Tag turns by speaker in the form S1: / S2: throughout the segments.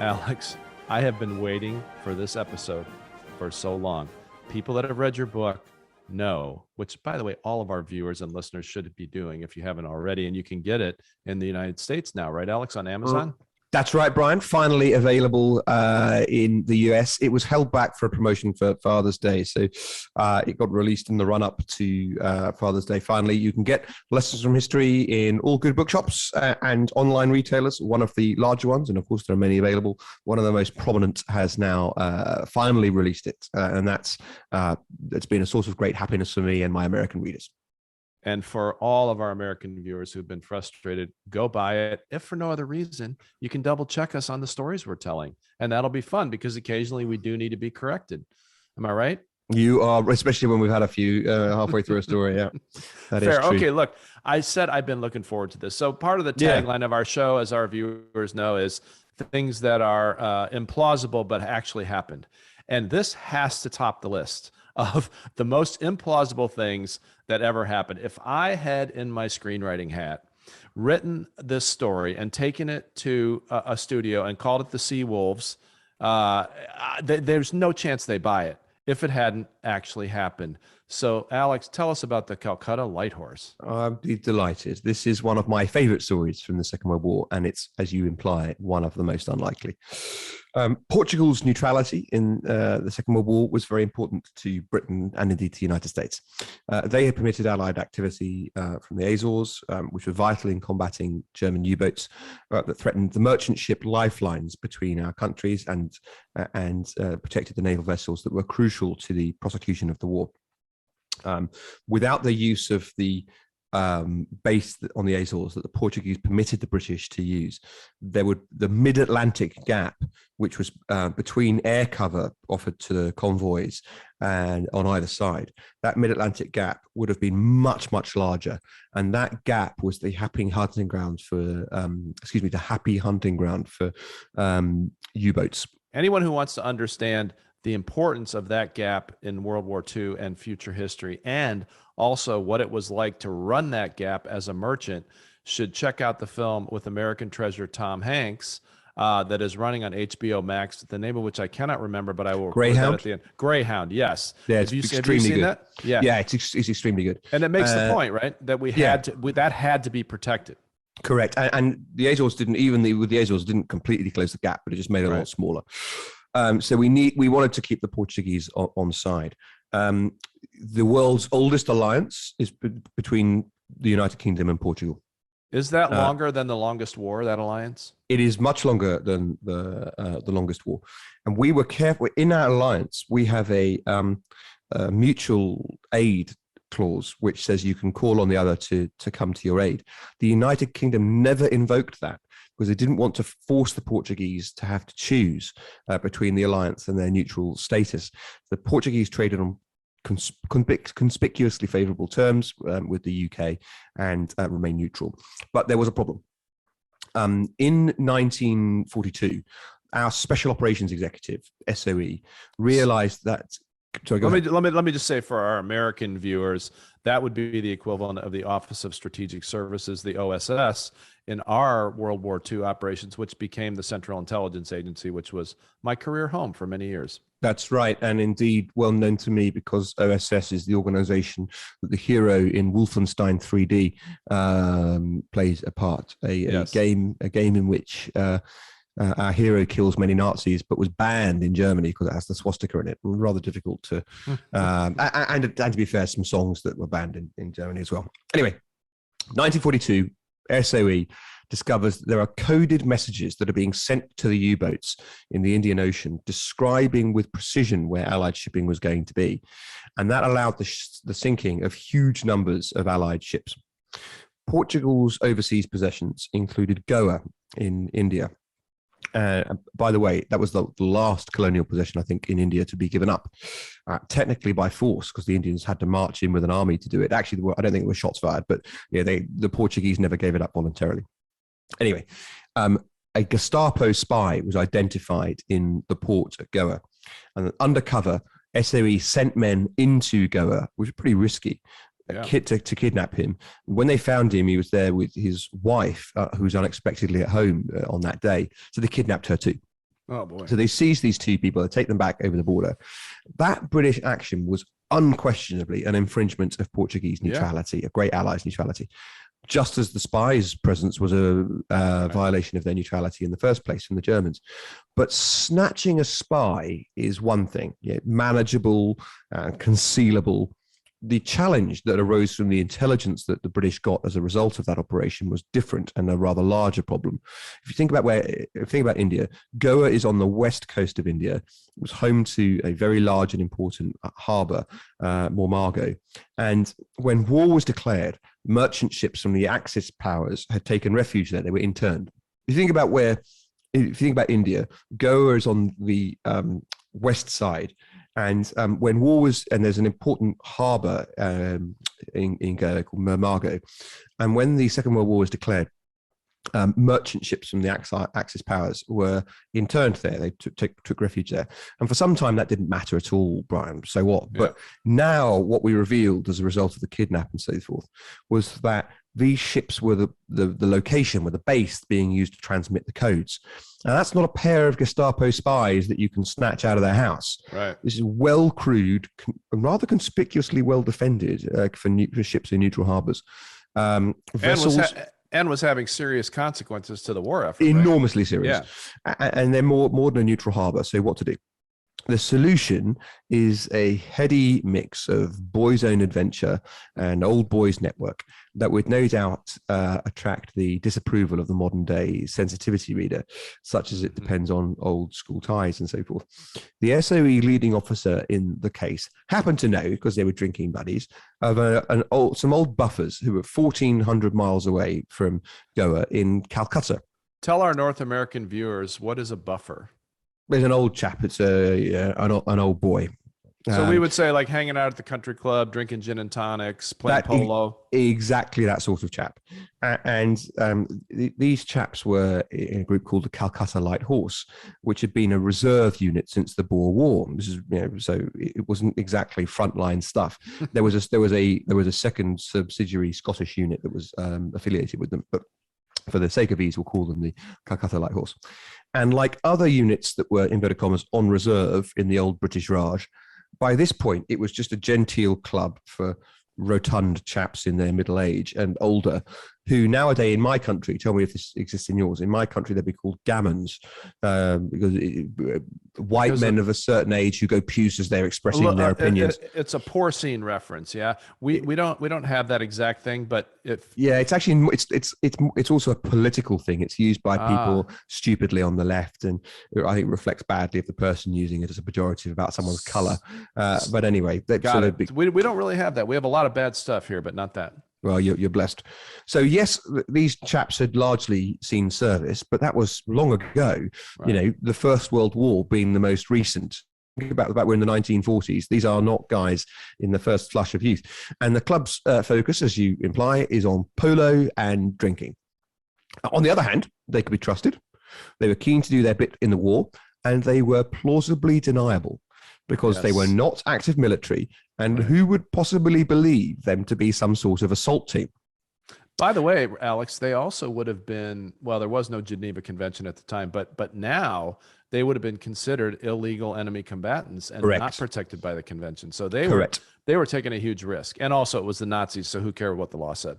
S1: Alex, I have been waiting for this episode for so long. People that have read your book know, which, by the way, all of our viewers and listeners should be doing if you haven't already. And you can get it in the United States now, right, Alex, on Amazon?
S2: That's right, Brian. Finally available in the US. It was held back for a promotion for Father's Day. So it got released in the run-up to Father's Day. Finally, you can get Lessons from History in all good bookshops and online retailers, one of the larger ones. And of course, there are many available. One of the most prominent has now finally released it. And that's been a source of great happiness for me and my American readers.
S1: And for all of our American viewers who've been frustrated, go buy it. If for no other reason, you can double check us on the stories we're telling. And that'll be fun because occasionally we do need to be corrected. Am I right?
S2: You are, especially when we've had a few halfway through a story. Yeah, that
S1: Fair.
S2: is true.
S1: Okay, look, I said I've been looking forward to this. So part of the tagline of our show, as our viewers know, is things that are implausible but actually happened. And this has to top the list of the most implausible things that ever happened. If I had in my screenwriting hat written this story and taken it to a studio and called it the Sea Wolves, there's no chance they buy it if it hadn't actually happened. So, Alex, tell us about the Calcutta Lighthorse.
S2: I'd be delighted. This is one of my favorite stories from the Second World War, and it's, as you imply, one of the most unlikely. Portugal's neutrality in the Second World War was very important to Britain and indeed to the United States. They had permitted Allied activity from the Azores, which were vital in combating German U-boats that threatened the merchant ship lifelines between our countries and protected the naval vessels that were crucial to the prosecution of the war. Without the use of the base on the Azores that the Portuguese permitted the British to use, the mid-Atlantic gap, which was between air cover offered to the convoys and on either side, that mid-Atlantic gap would have been much, much larger. And that gap was the happy hunting ground for, U-boats.
S1: Anyone who wants to understand the importance of that gap in World War II and future history, and also what it was like to run that gap as a merchant, should check out the film with American treasure Tom Hanks that is running on HBO Max, the name of which I cannot remember, but I will
S2: Greyhound
S1: at the end. Greyhound, yes.
S2: Yeah, it's extremely good.
S1: That? Yeah,
S2: yeah, it's extremely good.
S1: And it makes the point, right, that that had to be protected.
S2: Correct, and the Azores didn't completely close the gap, but it just made it a lot smaller. So we wanted to keep the Portuguese on side. The world's oldest alliance is between the United Kingdom and Portugal.
S1: Is that longer than the longest war, that alliance?
S2: It is much longer than the longest war. And we were careful. In our alliance, we have a mutual aid clause, which says you can call on the other to come to your aid. The United Kingdom never invoked that, because they didn't want to force the Portuguese to have to choose between the alliance and their neutral status. The Portuguese traded on conspicuously favorable terms with the UK and remained neutral. But there was a problem. In 1942, our Special Operations Executive, SOE, realized that... Sorry,
S1: let me just say for our American viewers, that would be the equivalent of the Office of Strategic Services, the OSS, in our World War II operations, which became the Central Intelligence Agency, which was my career home for many years.
S2: That's right, and indeed well known to me because OSS is the organization that the hero in Wolfenstein 3D plays a part. A game in which our hero kills many Nazis, but was banned in Germany because it has the swastika in it. Rather difficult to, and to be fair, some songs that were banned in Germany as well. Anyway, 1942, SOE discovers there are coded messages that are being sent to the U-boats in the Indian Ocean, describing with precision where Allied shipping was going to be. And that allowed the sinking of huge numbers of Allied ships. Portugal's overseas possessions included Goa in India. By the way, that was the last colonial possession, I think, in India to be given up, technically by force, because the Indians had to march in with an army to do it. Actually, I don't think it was shots fired, but the Portuguese never gave it up voluntarily. Anyway, a Gestapo spy was identified in the port at Goa, and undercover SOE sent men into Goa, which was pretty risky, to kidnap him. When they found him, he was there with his wife, who was unexpectedly at home on that day. So they kidnapped her too.
S1: Oh boy.
S2: So they seize these two people, they take them back over the border. That British action was unquestionably an infringement of Portuguese neutrality, a great ally's neutrality, just as the spies' presence was a violation of their neutrality in the first place from the Germans. But snatching a spy is one thing, manageable, concealable. The challenge that arose from the intelligence that the British got as a result of that operation was different and a rather larger problem. If you think about India, Goa is on the west coast of India. It was home to a very large and important harbour, Mormargo. And when war was declared, merchant ships from the Axis powers had taken refuge there. They were interned. If you think about India, Goa is on the west side. And when war was, and there's an important harbour in Goa called Mormargo, and when the Second World War was declared, merchant ships from the Axis powers were interned there. They took refuge there. And for some time, that didn't matter at all, Brian. So what? Yeah. But now what we revealed as a result of the kidnap and so forth was that these ships were the location, were the base being used to transmit the codes. Now, that's not a pair of Gestapo spies that you can snatch out of their house.
S1: Right.
S2: This is well-crewed, rather conspicuously well-defended for ships in neutral harbours. Vessels...
S1: And was having serious consequences to the war effort.
S2: Enormously serious. Yeah. And they're more than a neutral harbour. So what to do? The solution is a heady mix of boys' own adventure and old boys' network that would no doubt attract the disapproval of the modern day sensitivity reader, such as it depends on old school ties and so forth. The SOE leading officer in the case happened to know, because they were drinking buddies, of some old buffers who were 1,400 miles away from Goa in Calcutta.
S1: Tell our North American viewers, what is a buffer?
S2: There's an old chap. It's an old boy.
S1: So we would say like hanging out at the country club, drinking gin and tonics, playing polo.
S2: Exactly that sort of chap. And these chaps were in a group called the Calcutta Lighthorse, which had been a reserve unit since the Boer War. This is, so it wasn't exactly frontline stuff. There was a second subsidiary Scottish unit that was affiliated with them, but for the sake of ease, we'll call them the Calcutta Lighthorse. And like other units that were, inverted commas, on reserve in the old British Raj, by this point, it was just a genteel club for rotund chaps in their middle age and older, who nowadays in my country, tell me if this exists in yours, in my country they'd be called gammons, because white men of a certain age who go puce as they're expressing their opinions.
S1: It's a porcine reference, yeah. We don't have that exact thing, but
S2: it's actually it's also a political thing. It's used by people stupidly on the left, and I think it reflects badly of the person using it as a pejorative about someone's color. But anyway, we
S1: don't really have that. We have a lot of bad stuff here, but not that.
S2: Well, you're blessed. So yes, these chaps had largely seen service, but that was long ago. Right. The First World War being the most recent. Think about we're in the 1940s. These are not guys in the first flush of youth. And the club's focus, as you imply, is on polo and drinking. On the other hand, they could be trusted. They were keen to do their bit in the war, and they were plausibly deniable, because they were not active military, and who would possibly believe them to be some sort of assault team?
S1: By the way, Alex, they also would have been, well, there was no Geneva Convention at the time, but now they would have been considered illegal enemy combatants and not protected by the convention. So they were taking a huge risk. And also it was the Nazis, so who cared what the law said?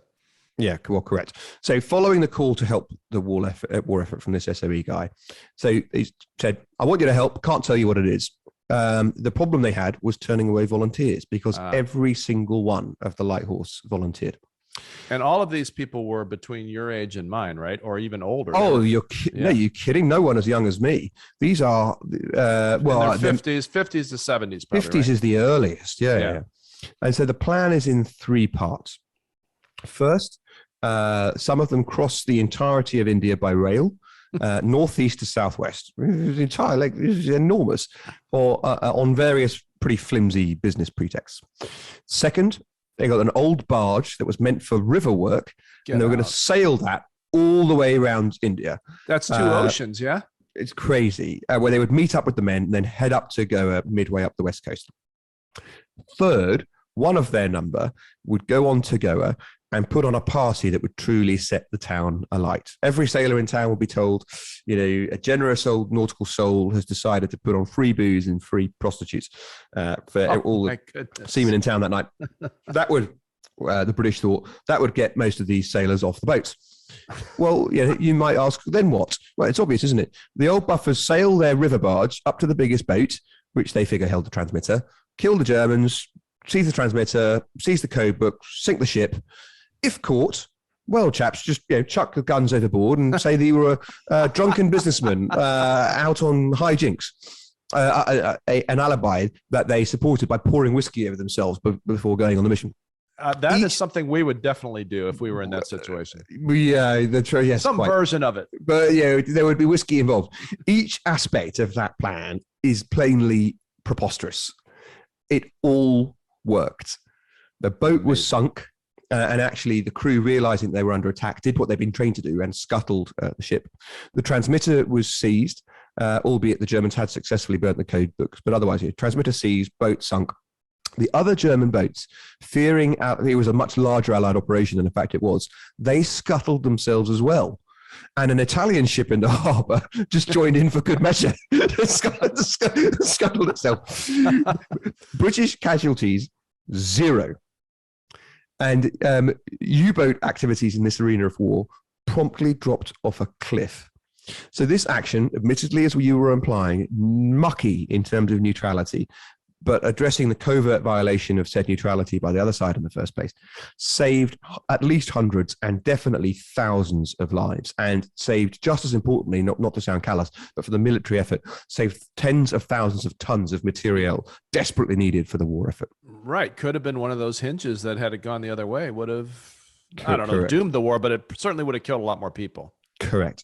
S2: Yeah, well, correct. So following the call to help the war effort from this SOE guy, so he said, I want you to help, can't tell you what it is. The problem they had was turning away volunteers, because every single one of the Lighthorse volunteered.
S1: And all of these people were between your age and mine, right? Or even older.
S2: Oh, you're kidding. No one as young as me. These are,
S1: 50s to 70s. Probably,
S2: 50s
S1: right?
S2: is the earliest. Yeah. And so the plan is in three parts. First, some of them cross the entirety of India by rail. Northeast to southwest, entirely, this is enormous, or on various pretty flimsy business pretexts. Second, they got an old barge that was meant for river work, and they were going to sail that all the way around India.
S1: That's two oceans, yeah?
S2: It's crazy, where they would meet up with the men and then head up to Goa midway up the west coast. Third, one of their number would go on to Goa and put on a party that would truly set the town alight. Every sailor in town would be told, a generous old nautical soul has decided to put on free booze and free prostitutes for all the seamen in town that night. That would, the British thought, that would get most of these sailors off the boats. Well, you might ask, then what? Well, it's obvious, isn't it? The old buffers sail their river barge up to the biggest boat, which they figure held the transmitter, kill the Germans, seize the transmitter, seize the code book, sink the ship. If caught, well, chaps, just chuck the guns overboard and say that you were a drunken businessman out on hijinks. An alibi that they supported by pouring whiskey over themselves before going on the mission.
S1: That is something we would definitely do if we were in that situation.
S2: Yeah, that's right. Yes,
S1: some version of it.
S2: But there would be whiskey involved. Each aspect of that plan is plainly preposterous. It all worked. The boat was sunk. And actually, the crew, realizing they were under attack, did what they'd been trained to do and scuttled the ship. The transmitter was seized, albeit the Germans had successfully burnt the code books. But otherwise, transmitter seized, boat sunk. The other German boats, fearing it was a much larger Allied operation than in fact it was, they scuttled themselves as well. And an Italian ship in the harbour just joined in for good measure, scuttled itself. British casualties, 0. And U-boat activities in this arena of war promptly dropped off a cliff. So this action, admittedly, as you were implying, mucky in terms of neutrality, but addressing the covert violation of said neutrality by the other side in the first place, saved at least hundreds and definitely thousands of lives, and saved, just as importantly, not to sound callous, but for the military effort, saved tens of thousands of tons of material desperately needed for the war effort.
S1: Right. Could have been one of those hinges that, had it gone the other way, would have, doomed the war, but it certainly would have killed a lot more people.
S2: Correct.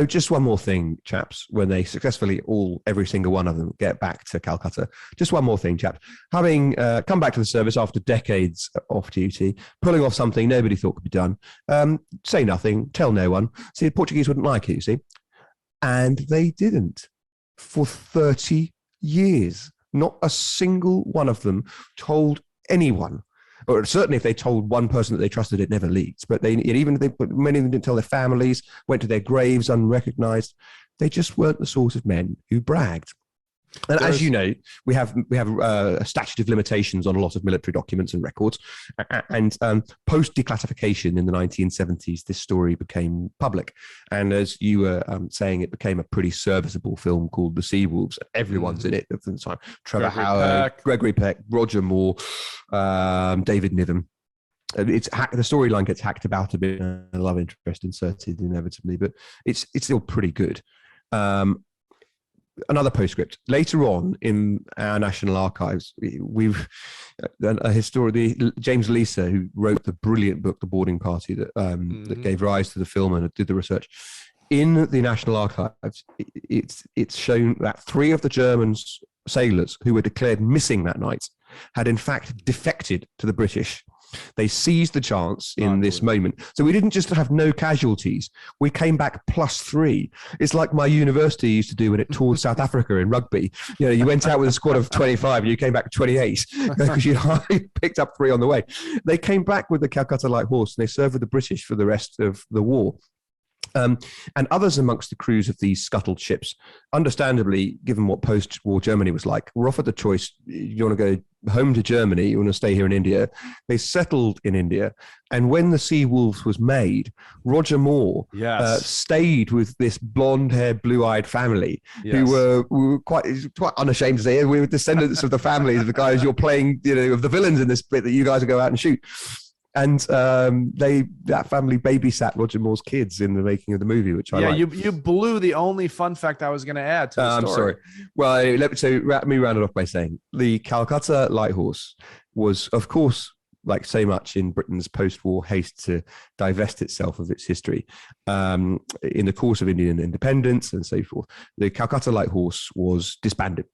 S2: Just one more thing, chaps, when they successfully every single one of them get back to Calcutta. Just one more thing, chaps. Having come back to the service after decades off duty, pulling off something nobody thought could be done, say nothing, tell no one. See, the Portuguese wouldn't like it, you see. And they didn't. For 30 years, not a single one of them told anyone. Or certainly if they told one person that they trusted, it never leaked. But many of them didn't tell their families, went to their graves unrecognized. They just weren't the sort of men who bragged. And as you know, we have a statute of limitations on a lot of military documents and records. And post declassification in the 1970s, this story became public. And as you were saying, it became a pretty serviceable film called The Sea Wolves. Everyone's in it at the time. Trevor Howard, Gregory Peck, Roger Moore, David Niven. The storyline gets hacked about a bit, and a love interest inserted inevitably, but it's still pretty good. Another postscript. Later on in our National Archives, we've a historian, James Lisa, who wrote the brilliant book, The Boarding Party, that gave rise to the film and did the research. In the National Archives, it's shown that 3 of the German sailors who were declared missing that night had in fact defected to the British. They seized the chance in this moment. So we didn't just have no casualties. We came back +3. It's like my university used to do when it toured South Africa in rugby. You went out with a squad of 25 and you came back 28 because you picked up 3 on the way. They came back with the Calcutta Lighthorse and they served with the British for the rest of the war. And others amongst the crews of these scuttled ships, understandably, given what post-war Germany was like, were offered the choice: you want to go home to Germany, you want to stay here in India. They settled in India. And when The Sea Wolves was made, Roger Moore stayed with this blonde-haired, blue-eyed family who were quite unashamed to say, we were descendants of the families of the guys you're playing, of the villains in this bit that you guys go out and shoot. And that family babysat Roger Moore's kids in the making of the movie, which I like.
S1: You blew the only fun fact I was going to add to the story.
S2: I'm sorry. Well, let me round it off by saying the Calcutta Lighthorse was, of course, like so much in Britain's post-war haste to divest itself of its history, in the course of Indian independence and so forth. The Calcutta Lighthorse was disbanded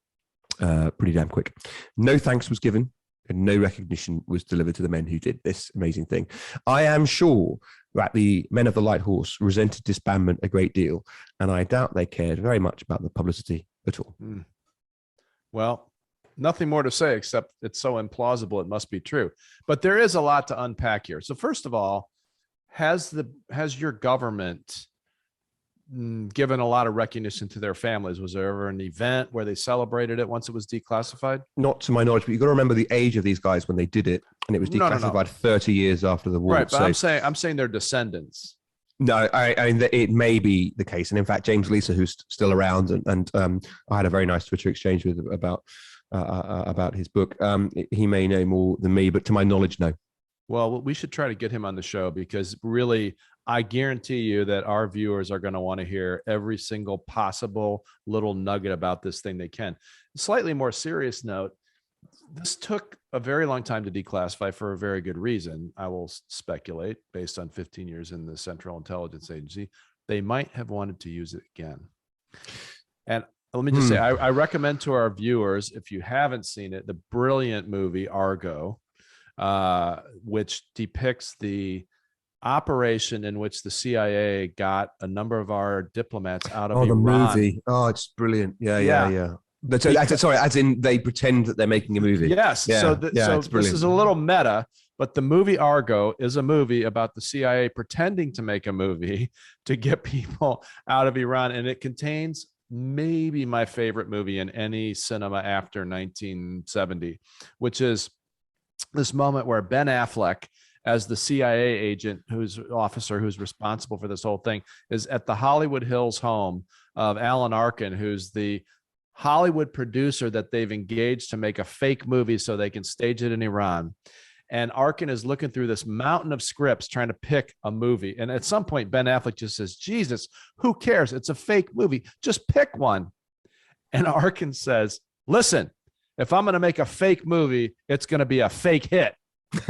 S2: pretty damn quick. No thanks was given. And no recognition was delivered to the men who did this amazing thing. I am sure that the men of the Lighthorse resented disbandment a great deal, and I doubt they cared very much about the publicity at all.
S1: Well, Nothing more to say except it's so implausible it must be true. But there is a lot to unpack here. So first of all, has your government given a lot of recognition to their families? Was there ever an event where they celebrated it once it was declassified?
S2: Not to my knowledge, but you've got to remember the age of these guys when they did it, and it was declassified 30 years after the war.
S1: Right, but I'm saying their descendants.
S2: No, I mean, it may be the case. And in fact, James Lisa, who's still around, and I had a very nice Twitter exchange with about his book. He may know more than me, but to my knowledge, no.
S1: Well, we should try to get him on the show, because really, I guarantee you that our viewers are going to want to hear every single possible little nugget about this thing they can. Slightly more serious note, this took a very long time to declassify for a very good reason. I will speculate, based on 15 years in the Central Intelligence Agency, they might have wanted to use it again. And let me just say, I recommend to our viewers, if you haven't seen it, the brilliant movie Argo, which depicts the operation in which the CIA got a number of our diplomats out of Iran.
S2: The movie. Oh, it's brilliant. Yeah. Sorry, as in they pretend that they're making a movie.
S1: Yes.
S2: Yeah.
S1: So this is a little meta, but the movie Argo is a movie about the CIA pretending to make a movie to get people out of Iran. And it contains maybe my favorite movie in any cinema after 1970, which is this moment where Ben Affleck, as the CIA agent, who's responsible for this whole thing, is at the Hollywood Hills home of Alan Arkin, who's the Hollywood producer that they've engaged to make a fake movie so they can stage it in Iran. And Arkin is looking through this mountain of scripts trying to pick a movie. And at some point, Ben Affleck just says, Jesus, who cares? It's a fake movie. Just pick one. And Arkin says, listen, if I'm going to make a fake movie, it's going to be a fake hit. It's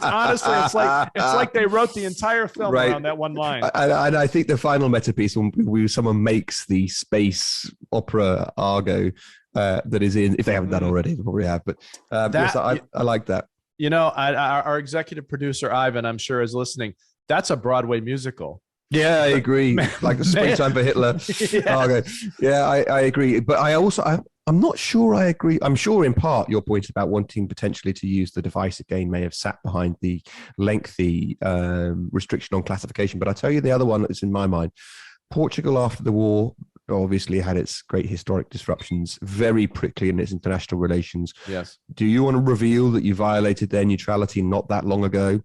S1: honestly, it's like they wrote the entire film around that one line.
S2: And I think the final meta piece, when someone makes the space opera Argo that is in, if they haven't done already, they probably have. But yes, I like that.
S1: You know, our executive producer Ivan, I'm sure, is listening. That's a Broadway musical.
S2: Yeah, I agree. Like the Springtime for Hitler. Yes. Argo. Yeah, I agree. But I'm not sure I agree. I'm sure in part your point about wanting potentially to use the device again may have sat behind the lengthy restriction on classification. But I tell you the other one that's in my mind. Portugal after the war obviously had its great historic disruptions, very prickly in its international relations.
S1: Yes.
S2: Do you want to reveal that you violated their neutrality not that long ago?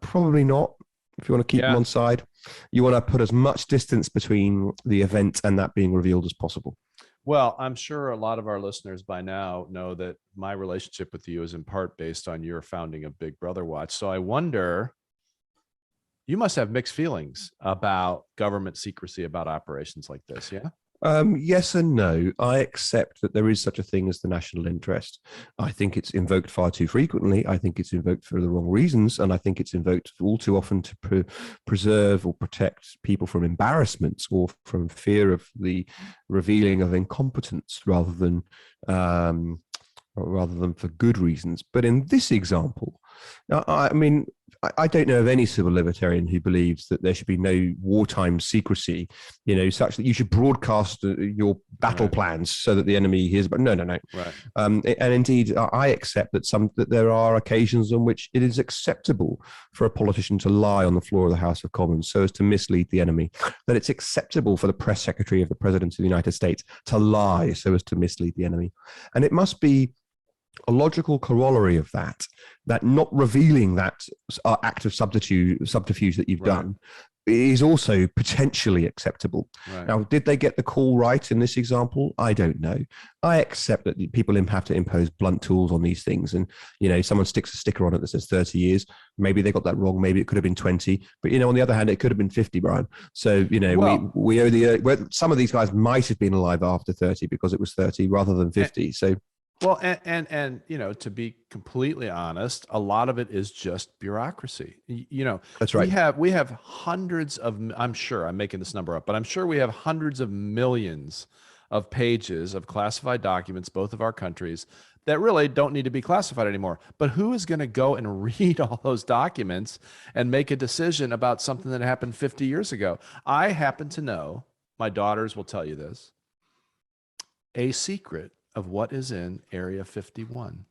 S2: Probably not. If you want to keep them on side, you want to put as much distance between the event and that being revealed as possible.
S1: Well, I'm sure a lot of our listeners by now know that my relationship with you is in part based on your founding of Big Brother Watch. So I wonder, you must have mixed feelings about government secrecy about operations like this, yeah?
S2: Yes and no. I accept that there is such a thing as the national interest. I think it's invoked far too frequently. I think it's invoked for the wrong reasons. And I think it's invoked all too often to preserve or protect people from embarrassments or from fear of the revealing of incompetence rather than for good reasons. But in this example, I mean, I don't know of any civil libertarian who believes that there should be no wartime secrecy, such that you should broadcast your battle plans so that the enemy hears. But no.
S1: Right.
S2: And indeed, I accept that there are occasions on which it is acceptable for a politician to lie on the floor of the House of Commons so as to mislead the enemy. That it's acceptable for the press secretary of the President of the United States to lie so as to mislead the enemy. And it must be a logical corollary of that not revealing that act of subterfuge that you've done is also potentially acceptable.
S1: Right.
S2: Now, did they get the call right in this example? I don't know. I accept that people have to impose blunt tools on these things. And, someone sticks a sticker on it that says 30 years. Maybe they got that wrong. Maybe it could have been 20. But, on the other hand, it could have been 50, Brian. So, we owe some of these guys might have been alive after 30 because it was 30 rather than 50. So.
S1: Well, and to be completely honest, a lot of it is just bureaucracy.
S2: That's right.
S1: We have hundreds of, I'm sure I'm making this number up, but I'm sure we have hundreds of millions of pages of classified documents, both of our countries, that really don't need to be classified anymore. But who is going to go and read all those documents and make a decision about something that happened 50 years ago? I happen to know, my daughters will tell you this, a secret of what is in Area 51.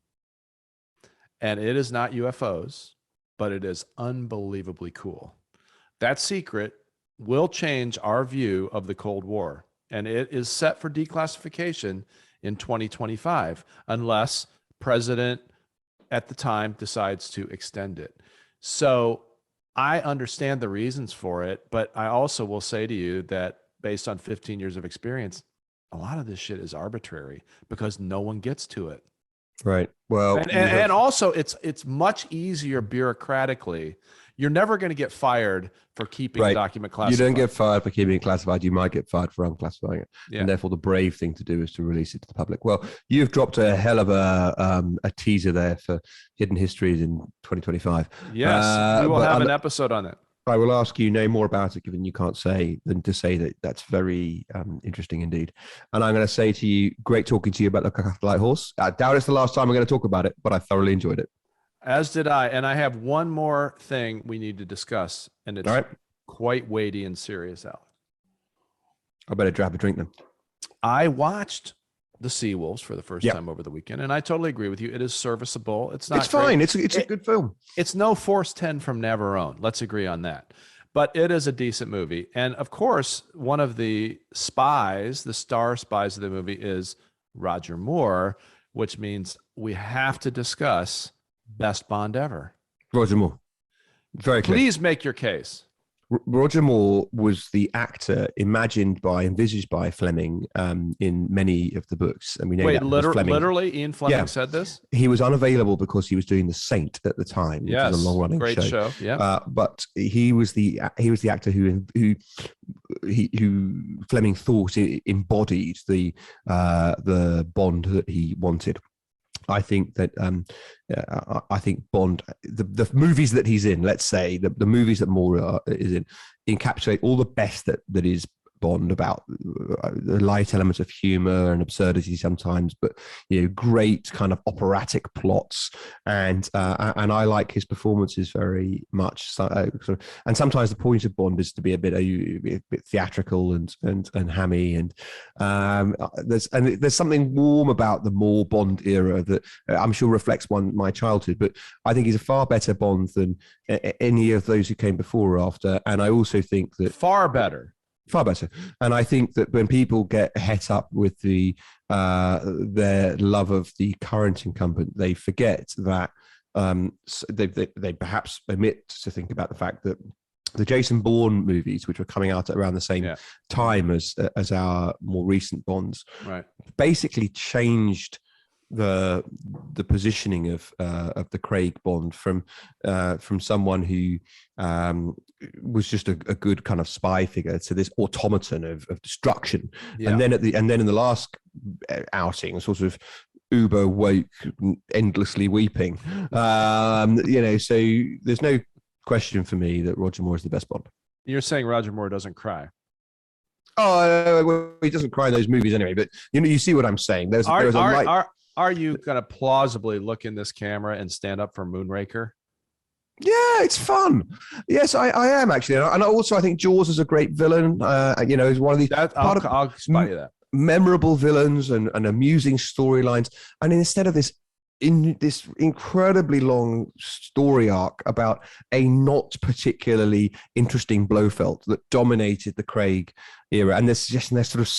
S1: And it is not UFOs, but it is unbelievably cool. That secret will change our view of the Cold War. And it is set for declassification in 2025, unless President at the time decides to extend it. So I understand the reasons for it, but I also will say to you that based on 15 years of experience, a lot of this shit is arbitrary because no one gets to it.
S2: Right. Well,
S1: and also it's much easier bureaucratically. You're never going to get fired for keeping the document classified.
S2: You don't get fired for keeping it classified. You might get fired for unclassifying it. Yeah. And therefore the brave thing to do is to release it to the public. Well, you've dropped a hell of a teaser there for Hidden Histories in 2025.
S1: Yes, we will have an episode on it.
S2: I will ask you no more about it, given you can't say, than to say that that's very interesting indeed. And I'm going to say to you, great talking to you about the Calcutta Lighthorse. I doubt it's the last time we're going to talk about it, but I thoroughly enjoyed it.
S1: As did I. And I have one more thing we need to discuss, and it's quite weighty and serious, Alex.
S2: I better grab a drink then.
S1: I watched The Seawolves for the first time over the weekend, and I totally agree with you. It is serviceable. It's not.
S2: It's fine. It's a good film.
S1: It's no Force 10 from Navarone. Let's agree on that. But it is a decent movie. And of course, one of the spies, the star spies of the movie, is Roger Moore, which means we have to discuss best Bond ever.
S2: Roger Moore. Very clear.
S1: Please make your case.
S2: Roger Moore was the actor envisaged by Fleming in many of the books. And we know
S1: literally Ian Fleming said this?
S2: He was unavailable because he was doing The Saint at the time, which was a long-running
S1: great show. Yeah.
S2: But he was the actor who Fleming thought embodied the Bond that he wanted. I think that I think Bond, the movies that he's in, let's say the movies that Moore is in, encapsulate all the best that is Bond, about the light elements of humor and absurdity sometimes, but great kind of operatic plots, and I like his performances very much. And sometimes the point of Bond is to be a bit theatrical and hammy, and there's something warm about the Moore Bond era that I'm sure reflects my childhood. But I think he's a far better Bond than any of those who came before or after, and I also think that
S1: far better.
S2: And I think that when people get het up with their love of the current incumbent, they forget that they perhaps omit to think about the fact that the Jason Bourne movies, which were coming out at around the same time as our more recent Bonds, basically changed the positioning of the Craig Bond from someone who was just a good kind of spy figure to this automaton of destruction. And then in the last outing, sort of uber woke, endlessly weeping. So there's no question for me that Roger Moore is the best Bond.
S1: You're saying Roger Moore doesn't cry?
S2: Oh, well, he doesn't cry in those movies anyway. But you see what I'm saying.
S1: Are you going to plausibly look in this camera and stand up for Moonraker?
S2: Yeah, it's fun. Yes, I am actually. And also I think Jaws is a great villain. Is one of these
S1: I'll spot you that.
S2: Memorable villains and amusing storylines. And instead of this incredibly long story arc about a not particularly interesting Blofeld that dominated the Craig era, and there's sort of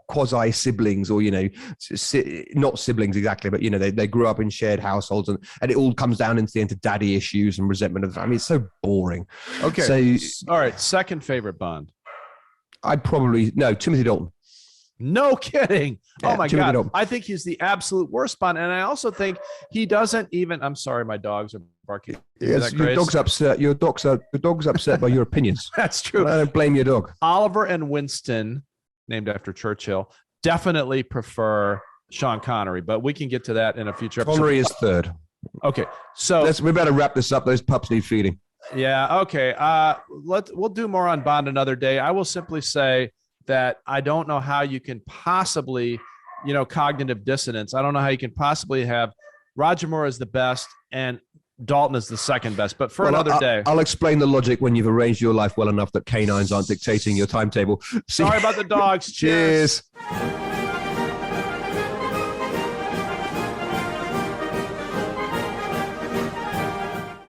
S2: quasi siblings, or not siblings exactly, but they grew up in shared households, and it all comes down into daddy issues and resentment of the family. It's so boring.
S1: Okay, so all right, second favorite Bond.
S2: I'd probably Timothy Dalton.
S1: No kidding.
S2: Yeah,
S1: oh my God. Dalton. I think he's the absolute worst Bond. And I also think he doesn't even, I'm sorry, my dogs are barking.
S2: Yes, your dog's upset. Your dog's upset by your opinions.
S1: That's true.
S2: I don't blame your dog.
S1: Oliver and Winston, named after Churchill, definitely prefer Sean Connery, but we can get to that in a future episode.
S2: Connery is third.
S1: Okay. So
S2: we better wrap this up. Those pups need feeding.
S1: Yeah. Okay. We'll do more on Bond another day. I will simply say that I don't know how you can possibly, cognitive dissonance. I don't know how you can possibly have Roger Moore as the best and Dalton is the second best, but for another day.
S2: I'll explain the logic when you've arranged your life well enough that canines aren't dictating your timetable.
S1: Sorry about the dogs. Cheers.